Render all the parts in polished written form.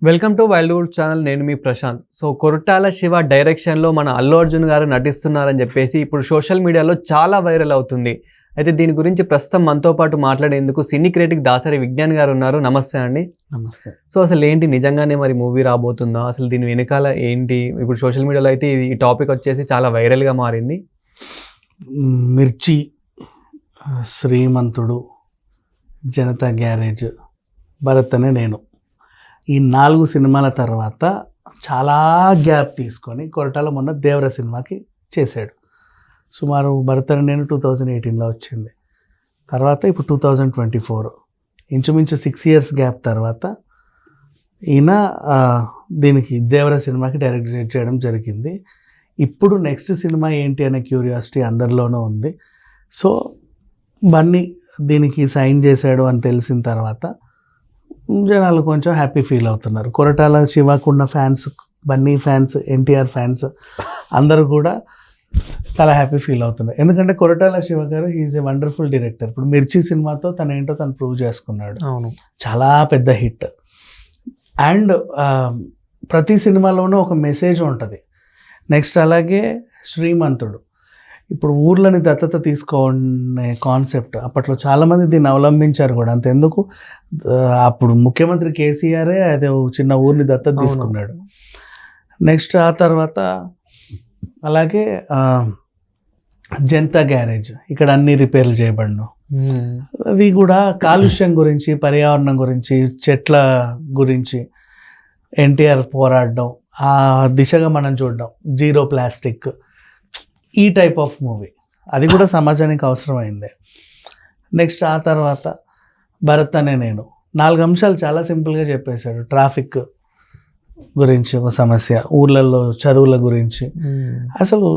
Welcome to Wildwood channel. నేను మీ Prashanth. So Koratala Siva డైరెక్షన్లో మన అల్లు అర్జున్ గారు నటిస్తున్నారని చెప్పేసి ఇప్పుడు సోషల్ మీడియాలో చాలా వైరల్ అవుతుంది. అయితే దీని గురించి ప్రస్తుతం మనతో పాటు మాట్లాడేందుకు సినీ క్రిటిక్ దాసరి విజ్ఞాన్ గారు ఉన్నారు. నమస్తే అండి. నమస్తే. సో అసలు ఏంటి, నిజంగానే మరి మూవీ రాబోతుందా? అసలు దీని వెనకాల ఏంటి? ఇప్పుడు సోషల్ మీడియాలో అయితే ఈ టాపిక్ వచ్చేసి చాలా వైరల్గా మారింది. మిర్చి, శ్రీమంతుడు, జనతా గ్యారేజ్, భరత్ అనే నేను, ఈ 4 సినిమాల తర్వాత చాలా గ్యాప్ తీసుకొని కొరటాల మొన్న దేవర సినిమాకి చేశాడు. సుమారు భరత్ అనే నేను 2018లో వచ్చింది. తర్వాత ఇప్పుడు 2024, ఇంచుమించు 6 years గ్యాప్ తర్వాత ఈయన దీనికి దేవర సినిమాకి డైరెక్ట్ చేయడం జరిగింది. ఇప్పుడు నెక్స్ట్ సినిమా ఏంటి అనే క్యూరియాసిటీ అందరిలోనూ ఉంది. సో బన్నీ దీనికి సైన్ చేశాడు అని తెలిసిన తర్వాత జనాలు కొంచెం హ్యాపీ ఫీల్ అవుతున్నారు. కొరటాల శివకున్న fans, Bunny fans, NTR fans అందరూ కూడా చాలా హ్యాపీ ఫీల్ అవుతున్నారు. ఎందుకంటే కొరటాల శివ గారు ఈజ్ ఏ వండర్ఫుల్ డైరెక్టర్. ఇప్పుడు మిర్చి సినిమాతో తను ఏంటో తను ప్రూవ్ చేసుకున్నాడు. అవును, చాలా పెద్ద హిట్. అండ్ ప్రతి సినిమాలోనూ ఒక మెసేజ్ ఉంటుంది. నెక్స్ట్ అలాగే శ్రీమంతుడు, ఇప్పుడు ఊర్లని దత్తత తీసుకోనే కాన్సెప్ట్ అప్పట్లో చాలామంది దీన్ని అవలంబించారు కూడా. అంతెందుకు, అప్పుడు ముఖ్యమంత్రి కేసీఆరే అదే చిన్న ఊరిని దత్తత తీసుకున్నాడు. నెక్స్ట్ ఆ తర్వాత అలాగే జనతా గ్యారేజ్, ఇక్కడ అన్ని రిపేర్లు చేయబడను. అది కూడా కాలుష్యం గురించి, పర్యావరణం గురించి, చెట్ల గురించి ఎన్టీఆర్ పోరాడడం, ఆ దిశగా మనం చూడడం, జీరో ప్లాస్టిక్, ఈ టైప్ ఆఫ్ మూవీ. అది కూడా సమాజానికి అవసరమైంది. నెక్స్ట్ ఆ తర్వాత భరత్ అనే నేను 4 అంశాలు చాలా సింపుల్గా చెప్పేశాడు. ట్రాఫిక్ గురించి ఒక సమస్య, ఊర్లలో చదువుల గురించి. అసలు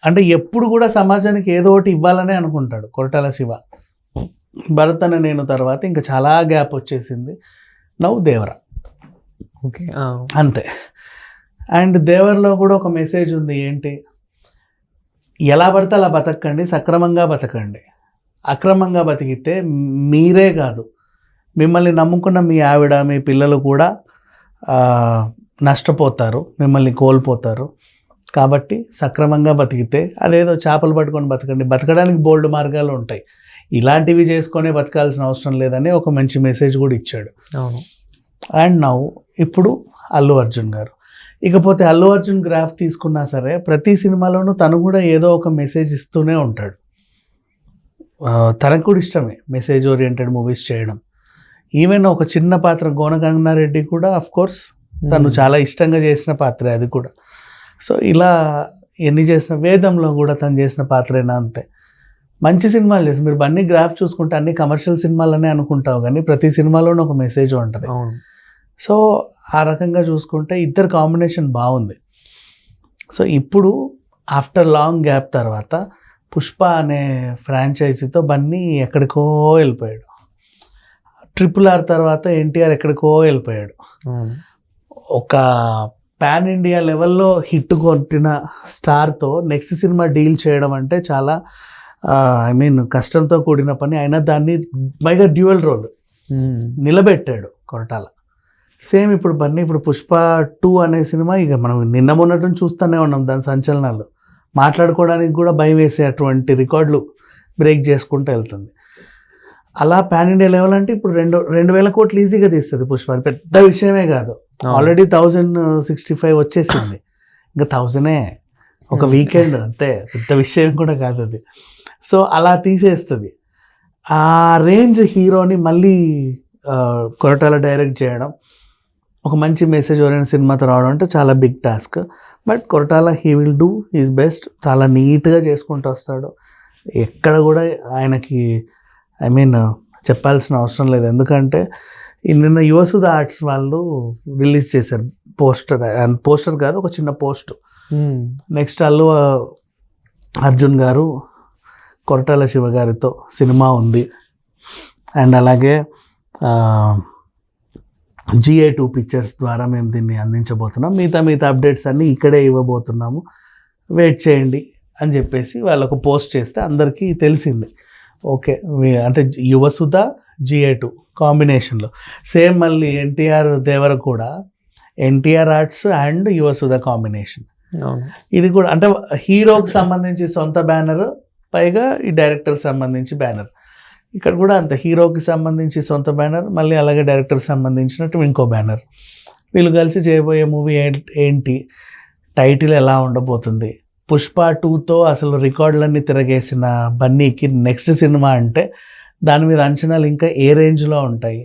అంటే ఎప్పుడు కూడా సమాజానికి ఏదో ఒకటి ఇవ్వాలనే అనుకుంటాడు కొరటాల శివ. భరత్ అనే నేను తర్వాత ఇంకా చాలా గ్యాప్ వచ్చేసింది. నవ్వు దేవర. ఓకే, అంతే. అండ్ దేవర్లో కూడా ఒక మెసేజ్ ఉంది. ఏంటి, ఎలా పడితే అలా బతకండి, సక్రమంగా బతకండి. అక్రమంగా బతికితే మీరే కాదు, మిమ్మల్ని నమ్ముకున్న మీ ఆవిడ, మీ పిల్లలు కూడా నష్టపోతారు, మిమ్మల్ని కోల్పోతారు. కాబట్టి సక్రమంగా బతికితే, అదేదో చేపలు పట్టుకొని బతకండి, బతకడానికి బోల్డ్ మార్గాలు ఉంటాయి, ఇలాంటివి చేసుకొనే బతకాల్సిన అవసరం లేదని ఒక మంచి మెసేజ్ కూడా ఇచ్చాడు. అవును. అండ్ నౌ ఇప్పుడు అల్లు అర్జున్ గారు. ఇకపోతే అల్లు అర్జున్ గ్రాఫ్ తీసుకున్నా సరే ప్రతి సినిమాలోనూ తను కూడా ఏదో ఒక మెసేజ్ ఇస్తూనే ఉంటాడు. తనకు కూడా ఇష్టమే మెసేజ్ ఓరియంటెడ్ మూవీస్ చేయడం. ఈవెన్ ఒక చిన్న పాత్ర గోన గంగారెడ్డి కూడా అఫ్ కోర్స్ తను చాలా ఇష్టంగా చేసిన పాత్రే అది కూడా. సో ఇలా ఎన్ని చేసిన, వేదంలో కూడా తను చేసిన పాత్రేనా అంతే. మంచి సినిమాలు చేసి, మీరు అన్ని గ్రాఫ్ చూసుకుంటే అన్ని కమర్షియల్ సినిమాలనే అనుకుంటావు, కానీ ప్రతి సినిమాలోనూ ఒక మెసేజ్ ఉంటుంది. సో ఆ రకంగా చూసుకుంటే ఇద్దరు కాంబినేషన్ బాగుంది. సో ఇప్పుడు ఆఫ్టర్ లాంగ్ గ్యాప్ తర్వాత పుష్ప అనే ఫ్రాంచైజీతో బన్నీ ఎక్కడికో వెళ్ళిపోయాడు. RRR తర్వాత ఎన్టీఆర్ ఎక్కడికో వెళ్ళిపోయాడు. ఒక పాన్ ఇండియా లెవెల్లో హిట్ కొట్టిన స్టార్తో నెక్స్ట్ సినిమా డీల్ చేయడం అంటే చాలా కష్టంతో కూడిన పని. అయినా దాన్ని పైగా డ్యూయల్ రోల్ నిలబెట్టాడు కొరటాల. సేమ్ ఇప్పుడు బన్నీ, ఇప్పుడు పుష్ప 2 అనే సినిమా ఇక మనం నిన్న మొన్నటి నుంచి చూస్తూనే ఉన్నాం. దాని సంచలనాలు మాట్లాడుకోవడానికి కూడా భయం వేసే అటువంటి రికార్డులు బ్రేక్ చేసుకుంటూ వెళ్తుంది. అలా పాన్ ఇండియా లెవెల్ అంటే ఇప్పుడు 2,000 కోట్లు ఈజీగా తీస్తుంది పుష్ప. అది పెద్ద విషయమే కాదు. ఆల్రెడీ 1,065 వచ్చేసింది, ఇంకా 1,000 ఒక వీకెండ్, అంతే, పెద్ద విషయం కూడా కాదు అది. సో అలా తీసేస్తుంది. ఆ రేంజ్ హీరోని మళ్ళీ కొరటాల డైరెక్ట్ చేయడం, ఒక మంచి మెసేజ్ ఓరియంటెడ్ సినిమాతో రావడం అంటే చాలా big task. But Koratala he will do his best. చాలా నీట్గా చేసుకుంటూ వస్తాడు. ఎక్కడ కూడా ఆయనకి చెప్పాల్సిన అవసరం లేదు. ఎందుకంటే నిన్న యువసుధ ఆర్ట్స్ వాళ్ళు రిలీజ్ చేశారు పోస్టర్ కాదు, ఒక చిన్న పోస్ట్. నెక్స్ట్ అల్లు అర్జున్ గారు కొరటాల శివ గారితో సినిమా ఉంది. అండ్ అలాగే GA2 పిక్చర్స్ ద్వారా మేము దీన్ని అందించబోతున్నాం, మిగతా అప్డేట్స్ అన్నీ ఇక్కడే ఇవ్వబోతున్నాము, వెయిట్ చేయండి అని చెప్పేసి వాళ్ళకు పోస్ట్ చేస్తే అందరికీ తెలిసింది. ఓకే, అంటే యువసుధ GA2 కాంబినేషన్లో సేమ్. మళ్ళీ ఎన్టీఆర్ దేవర కూడా ఎన్టీఆర్ ఆర్ట్స్ అండ్ యువ సుధా కాంబినేషన్. అవును. ఇది కూడా అంటే హీరోకి సంబంధించి సొంత బ్యానర్, పైగా ఈ డైరెక్టర్ సంబంధించి బ్యానర్. ఇక్కడ కూడా అంత హీరోకి సంబంధించి సొంత బ్యానర్, మళ్ళీ అలాగే డైరెక్టర్ సంబంధించినట్టు ఇంకో బ్యానర్. వీళ్ళు కలిసి చేయబోయే మూవీ ఏంటి, టైటిల్ ఎలా ఉండబోతుంది, పుష్ప 2తో అసలు రికార్డులన్నీ తిరగేసిన బన్నీకి నెక్స్ట్ సినిమా అంటే దాని మీద అంచనాలు ఇంకా ఏ రేంజ్లో ఉంటాయి.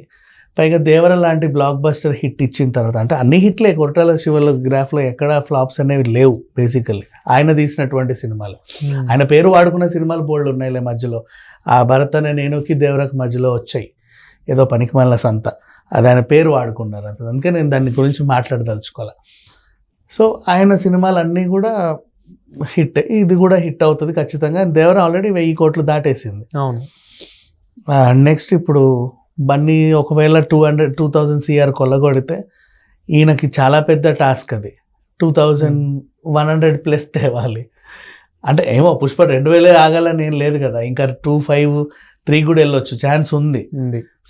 పైగా దేవర లాంటి బ్లాక్ బస్టర్ హిట్ ఇచ్చిన తర్వాత, అంటే అన్ని హిట్లే, కొరటాల శివల గ్రాఫ్లో ఎక్కడ ఫ్లాప్స్ అనేవి లేవు బేసికల్లీ ఆయన తీసినటువంటి సినిమాలు. ఆయన పేరు వాడుకున్న సినిమాలు బోల్డ్ ఉన్నాయిలే మధ్యలో. ఆ భరత్ అనే నేనుకి దేవరకు మధ్యలో వచ్చాయి ఏదో పనికి మళ్ళీ సంత, అది ఆయన పేరు వాడుకున్నారు అంత, అందుకే నేను దాని గురించి మాట్లాడదలుచుకోవాలి. సో ఆయన సినిమాలు అన్నీ కూడా హిట్, ఇది కూడా హిట్ అవుతుంది ఖచ్చితంగా. దేవర ఆల్రెడీ 1000 కోట్లు దాటేసింది. అవును. నెక్స్ట్ ఇప్పుడు బన్నీ ఒకవేళ 2000 CR కొల్లగొడితే ఈయనకి చాలా పెద్ద టాస్క్ అది. 2100+ తేవాలి అంటే. ఏమో పుష్ప 2000 ఆగాలని ఏం లేదు కదా, ఇంకా 2.5, 3 కూడా వెళ్ళొచ్చు, ఛాన్స్ ఉంది.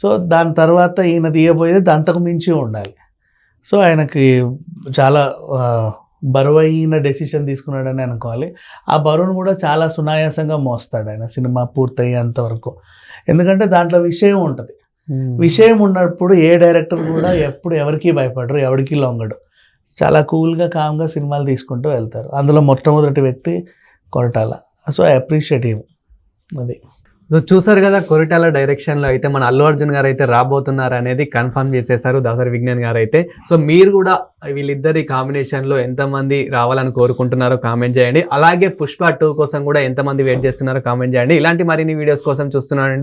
సో దాని తర్వాత ఈయన తీయబోయేది అంతకు మించి ఉండాలి. సో ఆయనకి చాలా బరువైన డెసిషన్ తీసుకున్నాడని అనుకోవాలి. ఆ బరువును కూడా చాలా సునాయాసంగా మోస్తాడు ఆయన సినిమా పూర్తయ్యేంత వరకు. ఎందుకంటే దాంట్లో విషయం ఉంటుంది. విషయం ఉన్నప్పుడు ఏ డైరెక్టర్ కూడా ఎప్పుడు ఎవరికి భయపడరు, ఎవరికి లొంగడు. చాలా కూల్గా కామ్గా సినిమాలు తీసుకుంటూ వెళ్తారు. అందులో మొట్టమొదటి వ్యక్తి Koratala. So I appreciate him. అది. సో చూసారు కదా, కొరటాల డైరెక్షన్లో అయితే మన అల్లు అర్జున్ గారు అయితే రాబోతున్నారు అనేది కన్ఫర్మ్ చేసేసారు దాసరి విజ్ఞాన్ గారు అయితే. సో మీరు కూడా వీళ్ళిద్దరి కాంబినేషన్లో ఎంతమంది రావాలని కోరుకుంటున్నారో కామెంట్ చేయండి. అలాగే పుష్ప 2 కోసం కూడా ఎంతమంది వెయిట్ చేస్తున్నారో కామెంట్ చేయండి. ఇలాంటి మరిన్ని వీడియోస్ కోసం చూస్తున్నాను.